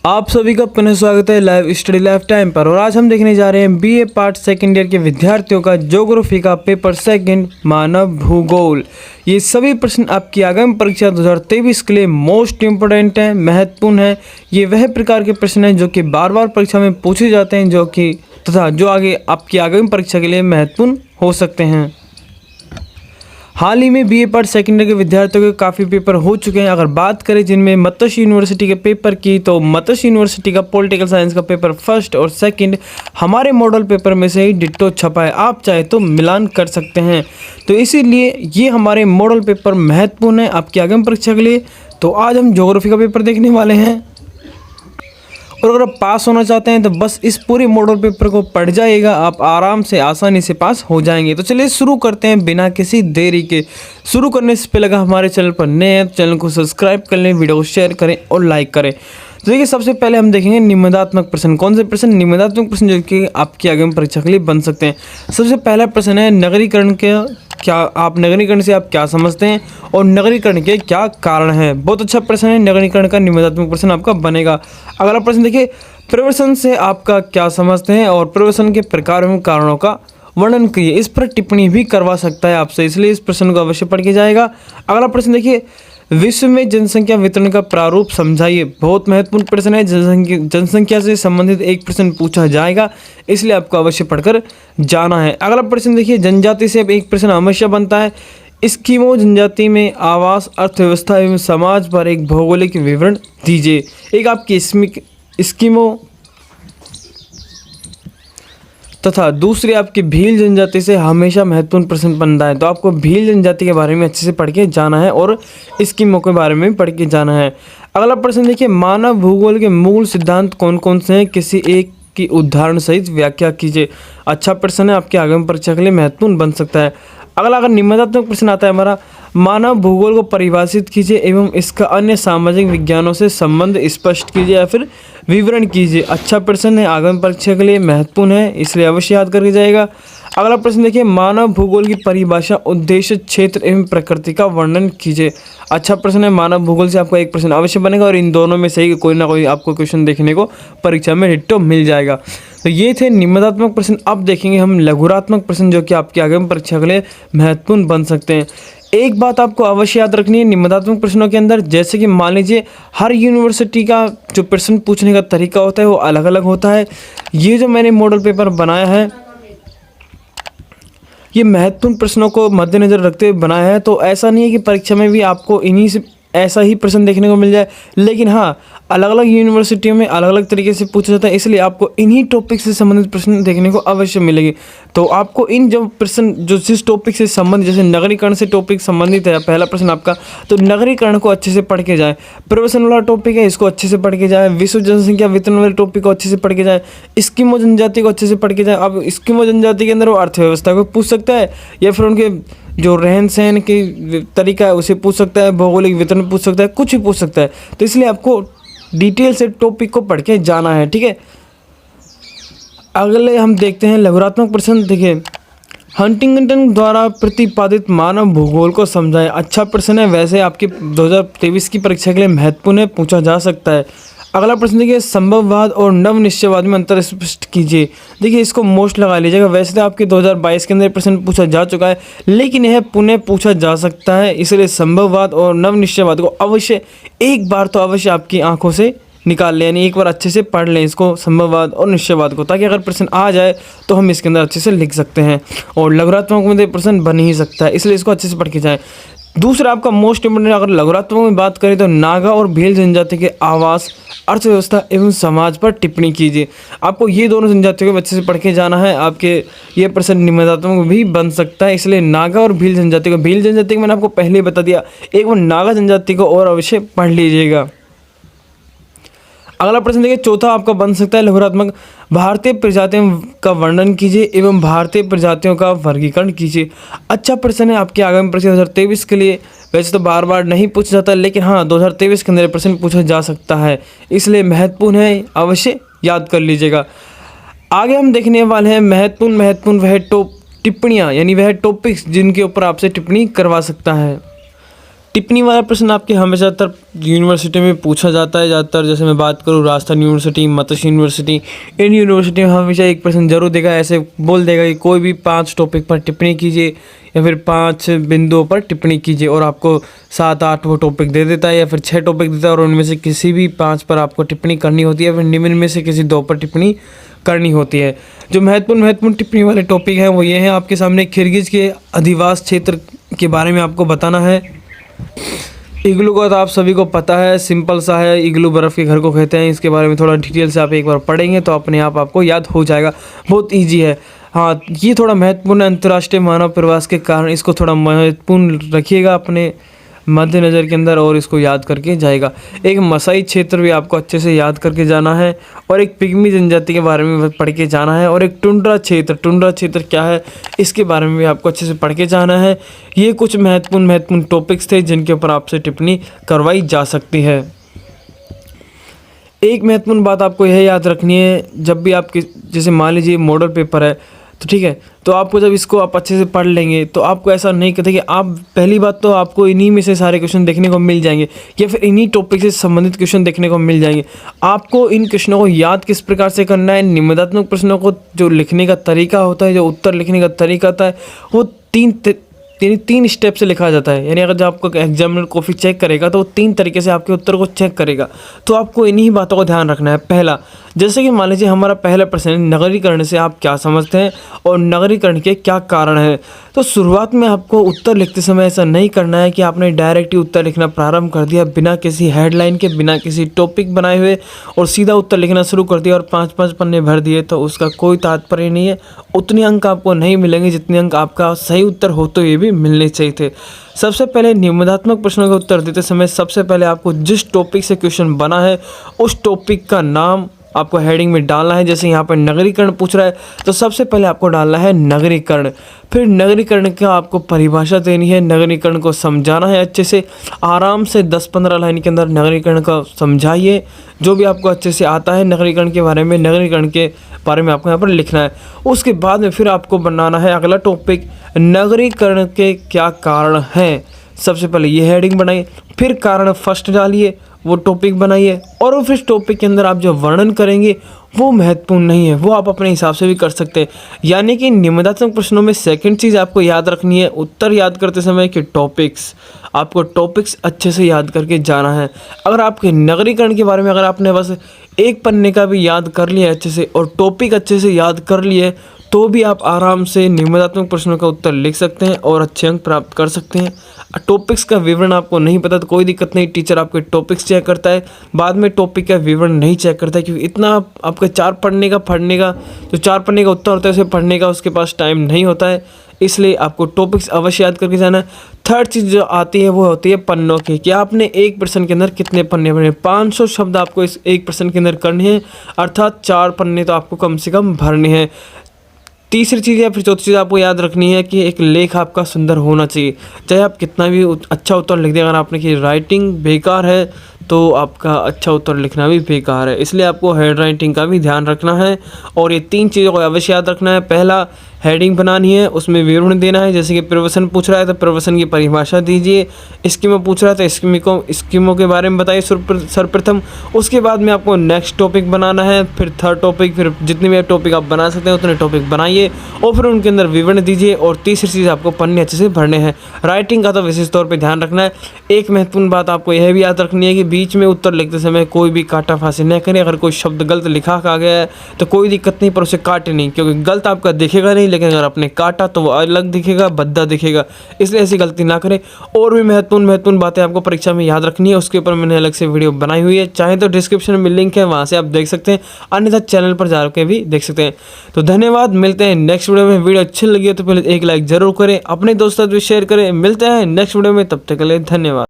आप सभी का पुनः स्वागत है लाइव स्टडी लाइफ टाइम पर। और आज हम देखने जा रहे हैं बीए पार्ट सेकेंड ईयर के विद्यार्थियों का ज्योग्राफी का पेपर सेकंड मानव भूगोल। ये सभी प्रश्न आपकी आगामी परीक्षा 2023 के लिए मोस्ट इम्पोर्टेंट हैं, महत्वपूर्ण हैं। ये वह प्रकार के प्रश्न हैं जो कि बार बार परीक्षा में पूछे जाते हैं, जो आगे आपकी आगामी परीक्षा के लिए महत्वपूर्ण हो सकते हैं। हाल ही में बीए पार्ट सेकेंड ईयर के विद्यार्थियों के काफ़ी पेपर हो चुके हैं। अगर बात करें जिनमें मत्स्य यूनिवर्सिटी के पेपर की, तो मत्स्य यूनिवर्सिटी का पॉलिटिकल साइंस का पेपर फर्स्ट और सेकंड हमारे मॉडल पेपर में से ही डिट्टो छपा है। आप चाहे तो मिलान कर सकते हैं। तो इसीलिए ये हमारे मॉडल पेपर महत्वपूर्ण है आपकी आगामी परीक्षा के लिए। तो आज हम ज्योग्राफी का पेपर देखने वाले हैं। और अगर आप पास होना चाहते हैं तो बस इस पूरे मॉडल पेपर को पढ़ जाइएगा, आप आराम से आसानी से पास हो जाएंगे। तो चलिए शुरू करते हैं बिना किसी देरी के। शुरू करने से पहले अगर हमारे चैनल पर नए हैं तो चैनल को सब्सक्राइब कर लें, वीडियो को शेयर करें और लाइक करें। तो देखिए, सबसे पहले हम देखेंगे निबंधात्मक प्रश्न। कौन से प्रश्न? निबंधात्मक प्रश्न जो कि आपकी आगामी परीक्षा के लिए बन सकते हैं। सबसे पहला प्रश्न है नगरीकरण के नगरीकरण से आप क्या समझते हैं और नगरीकरण के क्या कारण हैं। बहुत अच्छा प्रश्न है, नगरीकरण का निबंधात्मक प्रश्न आपका बनेगा। अगला प्रश्न देखिए, प्रवसन से आपका क्या समझते हैं और प्रवसन के प्रकार एवं कारणों का वर्णन करिए। इस पर टिप्पणी भी करवा सकता है आपसे, इसलिए इस प्रश्न को अवश्य पढ़ के जाएगा। अगला प्रश्न देखिए, विश्व में जनसंख्या वितरण का प्रारूप समझाइए। बहुत महत्वपूर्ण प्रश्न है, जनसंख्या से संबंधित एक प्रश्न पूछा जाएगा, इसलिए आपको अवश्य पढ़कर जाना है। अगला प्रश्न देखिए, जनजाति से एक प्रश्न हमेशा बनता है। एस्किमो जनजाति में आवास, अर्थव्यवस्था एवं समाज पर एक भौगोलिक विवरण दीजिए। एक आपकी एस्किमो तथा दूसरी आपकी भील जनजाति से हमेशा महत्वपूर्ण प्रश्न बनता है। तो आपको भील जनजाति के बारे में अच्छे से पढ़ के जाना है और एस्किमो के बारे में पढ़ के जाना है। अगला प्रश्न देखिए, मानव भूगोल के मूल सिद्धांत कौन कौन से हैं, किसी एक की उदाहरण सहित व्याख्या कीजिए। अच्छा प्रश्न है, आपके आगामी परीक्षा के लिए महत्वपूर्ण बन सकता है। अगला अगर निबंधात्मक प्रश्न आता है हमारा, मानव भूगोल को परिभाषित कीजिए एवं इसका अन्य सामाजिक विज्ञानों से संबंध स्पष्ट कीजिए या फिर विवरण कीजिए। अच्छा प्रश्न है, आगामी परीक्षा के लिए महत्वपूर्ण है, इसलिए अवश्य याद करके जाएगा। अगला प्रश्न देखिए, मानव भूगोल की परिभाषा, उद्देश्य, क्षेत्र एवं प्रकृति का वर्णन कीजिए। अच्छा प्रश्न है, मानव भूगोल से आपको एक प्रश्न अवश्य बनेगा और इन दोनों में से ही कोई ना कोई आपको क्वेश्चन देखने को परीक्षा में डिट्टो मिल जाएगा। तो ये थे निबंधात्मक प्रश्न। अब देखेंगे हम लघुरात्मक प्रश्न जो कि आपकी आगामी परीक्षा के लिए महत्वपूर्ण बन सकते हैं। एक बात आपको अवश्य याद रखनी है निबंधात्मक प्रश्नों के अंदर, जैसे कि मान लीजिए हर यूनिवर्सिटी का जो प्रश्न पूछने का तरीका होता है वो अलग अलग होता है। ये जो मैंने मॉडल पेपर बनाया है ये महत्वपूर्ण प्रश्नों को मद्देनजर रखते हुए बनाया है। तो ऐसा नहीं है कि परीक्षा में भी आपको इन्हीं से ऐसा ही प्रश्न देखने को मिल जाए, लेकिन हाँ अलग अलग यूनिवर्सिटियों में अलग अलग तरीके से पूछा जाता है, इसलिए आपको इन्हीं टॉपिक से संबंधित प्रश्न देखने को अवश्य मिलेंगे। तो आपको इन जो प्रश्न जो जिस टॉपिक से संबंधित, जैसे नगरीकरण से टॉपिक संबंधित है पहला प्रश्न आपका, तो नगरीकरण को अच्छे से पढ़ के जाए। प्रवसन वाला टॉपिक है, इसको अच्छे से पढ़ के जाए। विश्व जनसंख्या वितरण वाले टॉपिक को अच्छे से पढ़ के जाए। एस्किमो जनजाति को अच्छे से पढ़ के जाए। अब एस्किमो जनजाति के अंदर वो अर्थव्यवस्था को पूछ सकता है या फिर उनके जो रहन सहन की तरीका है उसे पूछ सकता है, भौगोलिक वितरण पूछ सकता है, कुछ भी पूछ सकता है। तो इसलिए आपको डिटेल से टॉपिक को पढ़ के जाना है, ठीक है। अगले हम देखते हैं लघुरात्मक प्रश्न। देखिए, हंटिंगटन द्वारा प्रतिपादित मानव भूगोल को समझाएं। अच्छा प्रश्न है, वैसे आपकी 2023 की परीक्षा के लिए महत्वपूर्ण है, पूछा जा सकता है। अगला प्रश्न देखिए, संभववाद और नव निश्चयवाद में अंतर स्पष्ट कीजिए। देखिए, इसको मोस्ट लगा लीजिएगा। वैसे तो आपके 2022 के अंदर प्रश्न पूछा जा चुका है, लेकिन यह पुनः पूछा जा सकता है, इसलिए संभववाद और नव निश्चयवाद को अवश्य एक बार तो अवश्य आपकी आंखों से निकाल लें, यानी एक बार अच्छे से पढ़ लें इसको, संभववाद और निश्चयवाद को, ताकि अगर प्रश्न आ जाए तो हम इसके अंदर अच्छे से लिख सकते हैं। और लघुरात्मक में प्रश्न बन ही सकता है, इसलिए इसको अच्छे से पढ़ के जाएँ। दूसरा आपका मोस्ट इंपोर्टेंट, अगर लघुरात्मक में बात करें तो नागा और भील जनजाति के आवास, अर्थव्यवस्था एवं समाज पर टिप्पणी कीजिए। आपको ये दोनों जनजातियों को अच्छे से पढ़ के जाना है। आपके ये प्रश्न निबंधात्मक भी बन सकता है, इसलिए नागा और भील जनजाति को, भील जनजाति को मैंने आपको पहले ही बता दिया, एक बार नागा जनजाति को और अवश्य पढ़ लीजिएगा। अगला प्रश्न देखिए, चौथा आपका बन सकता है लघुरात्मक, भारतीय प्रजातियों का वर्णन कीजिए एवं भारतीय प्रजातियों का वर्गीकरण कीजिए। अच्छा प्रश्न है आपके आगामी परीक्षा 2023 के लिए। वैसे तो बार बार नहीं पूछा जाता, लेकिन हाँ 2023 के अंदर प्रश्न पूछा जा सकता है, इसलिए महत्वपूर्ण है, अवश्य याद कर लीजिएगा। आगे हम देखने वाले हैं महत्वपूर्ण वह टिप्पणियाँ, यानी वह टॉपिक्स जिनके ऊपर आपसे टिप्पणी करवा सकता है। टिप्पणी वाला प्रश्न आपके हमेशा यूनिवर्सिटी में पूछा जाता है ज़्यादातर। जैसे मैं बात करूँ Rajasthan university, Matsya university, in university में हमेशा एक प्रश्न जरूर देगा, ऐसे बोल देगा कि कोई भी 5 टॉपिक पर टिप्पणी कीजिए या फिर 5 बिंदुओं पर टिप्पणी कीजिए, और आपको 7-8 वो टॉपिक दे देता है या फिर 6 टॉपिक देता है, और उनमें से किसी भी 5 पर आपको टिप्पणी करनी होती है, फिर निम्न में से किसी 2 पर टिप्पणी करनी होती है। जो महत्वपूर्ण टिप्पणी वाले टॉपिक हैं वो ये हैं आपके सामने। किर्गिज के अधिवास क्षेत्र के बारे में आपको बताना है। इग्लू का तो आप सभी को पता है, सिंपल सा है, इग्लू बर्फ़ के घर को कहते हैं। इसके बारे में थोड़ा डिटेल से आप एक बार पढ़ेंगे तो अपने आप आपको याद हो जाएगा, बहुत इजी है। हाँ, ये थोड़ा महत्वपूर्ण अंतर्राष्ट्रीय मानव प्रवास के कारण इसको थोड़ा महत्वपूर्ण रखिएगा अपने मद्देनज़र के अंदर, और इसको याद करके जाएगा। एक मसाई क्षेत्र भी आपको अच्छे से याद करके जाना है, और एक पिग्मी जनजाति के बारे में पढ़ के जाना है, और एक टुंड्रा क्षेत्र क्या है इसके बारे में भी आपको अच्छे से पढ़ के जाना है। ये कुछ महत्वपूर्ण टॉपिक्स थे जिनके ऊपर आपसे टिप्पणी करवाई जा सकती है। एक महत्वपूर्ण बात आपको यह याद रखनी है, जब भी आपके जैसे मान लीजिए मॉडल पेपर है तो ठीक है, तो आपको जब इसको आप अच्छे से पढ़ लेंगे तो आपको ऐसा नहीं कहते कि आप पहली बात तो आपको इन्हीं में से सारे क्वेश्चन देखने को मिल जाएंगे या फिर इन्हीं टॉपिक से संबंधित क्वेश्चन देखने को मिल जाएंगे। आपको इन क्वेश्चनों को याद किस प्रकार से करना है, निबंधात्मक प्रश्नों को जो लिखने का तरीका होता है, जो उत्तर लिखने का तरीका होता है, वो तीन स्टेप से लिखा जाता है। यानी अगर जब आपको एग्जामिनर कॉपी चेक करेगा तो वो 3 तरीके से आपके उत्तर को चेक करेगा। तो आपको इन्हीं बातों को ध्यान रखना है। पहला, जैसे कि मान लीजिए हमारा पहला प्रश्न है नगरीकरण से आप क्या समझते हैं और नगरीकरण के क्या कारण हैं। तो शुरुआत में आपको उत्तर लिखते समय ऐसा नहीं करना है कि आपने डायरेक्ट ही उत्तर लिखना प्रारंभ कर दिया बिना किसी हेडलाइन के, बिना किसी टॉपिक बनाए हुए, और सीधा उत्तर लिखना शुरू कर दिया और 5-5 पन्ने भर दिए, तो उसका कोई तात्पर्य नहीं है। उतने अंक आपको नहीं मिलेंगे जितने अंक आपका सही उत्तर होते हुए भी मिलने चाहिए थे। सबसे पहले निबंधात्मक प्रश्नों का उत्तर देते समय सबसे पहले आपको जिस टॉपिक से क्वेश्चन बना है उस टॉपिक का नाम आपको हेडिंग में डालना है। जैसे यहाँ पर नगरीकरण पूछ रहा है तो सबसे पहले आपको डालना है नगरीकरण। फिर नगरीकरण का आपको परिभाषा देनी है, नगरीकरण को समझाना है अच्छे से, आराम से 10-15 लाइन के अंदर नगरीकरण का समझाइए। जो भी आपको अच्छे से आता है नगरीकरण के बारे में आपको यहाँ पर लिखना है। उसके बाद में फिर आपको बनाना है अगला टॉपिक, नगरीकरण के क्या कारण हैं। सबसे पहले ये हेडिंग बनाइए, फिर कारण फर्स्ट डालिए, वो टॉपिक बनाइए, और फिर टॉपिक के अंदर आप जो वर्णन करेंगे वो महत्वपूर्ण नहीं है, वो आप अपने हिसाब से भी कर सकते हैं। यानी कि निबंधात्मक प्रश्नों में सेकंड चीज़ आपको याद रखनी है उत्तर याद करते समय कि आपको टॉपिक्स अच्छे से याद करके जाना है। अगर आपके नगरीकरण के बारे में अगर आपने बस 1 पन्ने का भी याद कर लिया अच्छे से और टॉपिक अच्छे से याद कर लिए तो भी आप आराम से निबंधात्मक प्रश्नों का उत्तर लिख सकते हैं और अच्छे अंक प्राप्त कर सकते हैं। टॉपिक्स का विवरण आपको नहीं पता तो कोई दिक्कत नहीं, टीचर आपके टॉपिक्स चेक करता है, बाद में टॉपिक का विवरण नहीं चेक करता है, क्योंकि इतना आपका 4 पढ़ने का जो 4 पन्ने का उत्तर होता है उसे पढ़ने का उसके पास टाइम नहीं होता है। इसलिए आपको टॉपिक्स अवश्य याद करके जाना है। थर्ड चीज़ जो आती है वो होती है पन्नों की, कि आपने एक प्रश्न के अंदर कितने पन्ने भरने। 500 शब्द आपको इस एक प्रश्न के अंदर करने हैं, अर्थात 4 पन्ने तो आपको कम से कम भरने हैं। तीसरी चीज़ या फिर चौथी चीज़ आपको याद रखनी है कि एक लेख आपका सुंदर होना चाहिए। चाहे आप कितना भी अच्छा उत्तर लिख दें, अगर आपने की राइटिंग बेकार है तो आपका अच्छा उत्तर लिखना भी बेकार है। इसलिए आपको हेड राइटिंग का भी ध्यान रखना है और ये 3 चीज़ों को अवश्य याद रखना है। पहला, हेडिंग बनानी है, उसमें विवरण देना है। जैसे कि प्रवचन पूछ रहा है तो प्रवचन की परिभाषा दीजिए, स्कीमों पूछ रहा है तो स्कीमों के बारे में बताइए सर्वप्रथम। उसके बाद में आपको नेक्स्ट टॉपिक बनाना है, फिर थर्ड टॉपिक, फिर जितने भी टॉपिक आप बना सकते हैं उतने टॉपिक बनाइए और फिर उनके अंदर विवरण दीजिए। और तीसरी चीज़ आपको पन्ने अच्छे से भरने हैं। राइटिंग का तो विशेष तौर पर ध्यान रखना है। एक महत्वपूर्ण बात आपको यह भी याद रखनी है कि बीच में उत्तर लिखते समय कोई भी काटा फांसी न करें। अगर कोई शब्द गलत लिखा आ गया है तो कोई दिक्कत नहीं, पर उसे काटे नहीं, क्योंकि गलत आपका दिखेगा नहीं, लेकिन अगर आपने काटा तो वो अलग दिखेगा, भद्दा दिखेगा। इसलिए ऐसी गलती ना करें। और भी महत्वपूर्ण बातें आपको परीक्षा में याद रखनी है, उसके ऊपर मैंने अलग से वीडियो बनाई हुई है, चाहे तो डिस्क्रिप्शन में लिंक है, वहाँ से आप देख सकते हैं, अन्यथा चैनल पर जाकर भी देख सकते हैं। तो धन्यवाद, मिलते हैं नेक्स्ट वीडियो में। वीडियो अच्छी लगी हो तो पहले एक लाइक जरूर करें, अपने दोस्तों से शेयर करें। मिलते हैं नेक्स्ट वीडियो में, तब तक के लिए धन्यवाद।